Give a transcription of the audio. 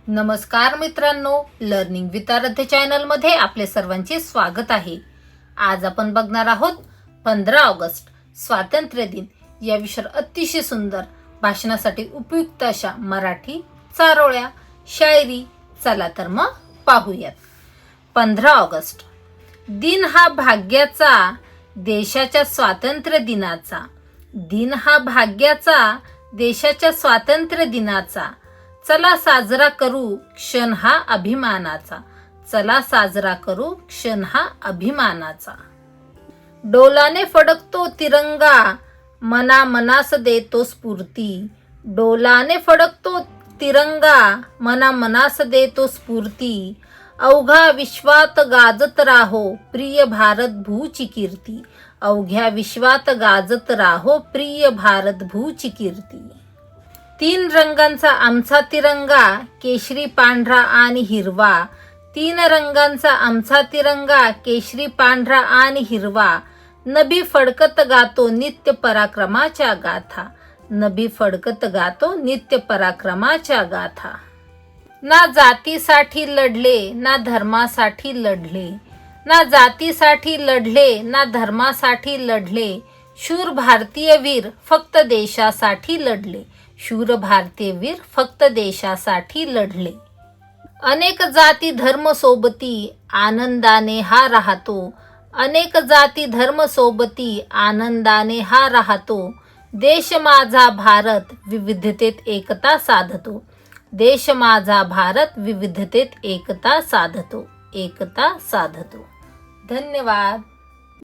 नमस्कार मित्रांनो, learning with आराध्य चॅनल मध्ये आपले सर्वांचे स्वागत आहे। आज आपण बघणार आहोत 15 ऑगस्ट स्वातंत्र्य दिन या विषयावर अतिशय सुंदर भाषणासाठी उपयुक्त अशा मराठी चारोळ्या शायरी। चला तर मग पाहूयात। 15 ऑगस्ट दिन हा भाग्याचा, देशाच्या स्वातंत्र्य दिनाचा। दिन हा भाग्याचा, देशाच्या स्वातंत्र्य दिनाचा। चला साजरा करू क्षण हा अभिमानाचा। चला साजरा करू क्षण हा अभिमानाचा। डोलाने फडकतो तिरंगा, मना मनास देतो स्फूर्ती। डोलाने फडकतो तिरंगा, मना मनास देतो स्फूर्ती। अवघा विश्वात गाजत राहो प्रिय भारत भूची कीर्ती। अवघ्या विश्वात गाजत राहो प्रिय भारत भूची कीर्ती। 3 रंगांचा आमचा तिरंगा, केशरी पांढरा आणि हिरवा। 3 रंगांचा आमचा तिरंगा, केशरी पांढरा आणि हिरवा। नभी फडकत गातो नित्य पराक्रमाच्या गाथा। नभी फडकत गातो नित्य पराक्रमाच्या गाथा। ना जातीसाठी लढले ना धर्मासाठी लढले। ना जातीसाठी लढले ना धर्मासाठी लढले। शूर भारतीय वीर फक्त देशासाठी लढले। शूर भारतीय वीर फक्त देशासाठी लढले। अनेक जाती धर्म सोबती आनंदाने हा राहतो। अनेक जाती धर्म सोबती आनंदाने हा राहतो। देश माझा भारत विविधतेत एकता साधतो। देश माझा भारत विविधतेत एकता साधतो। एकता साधतो। धन्यवाद।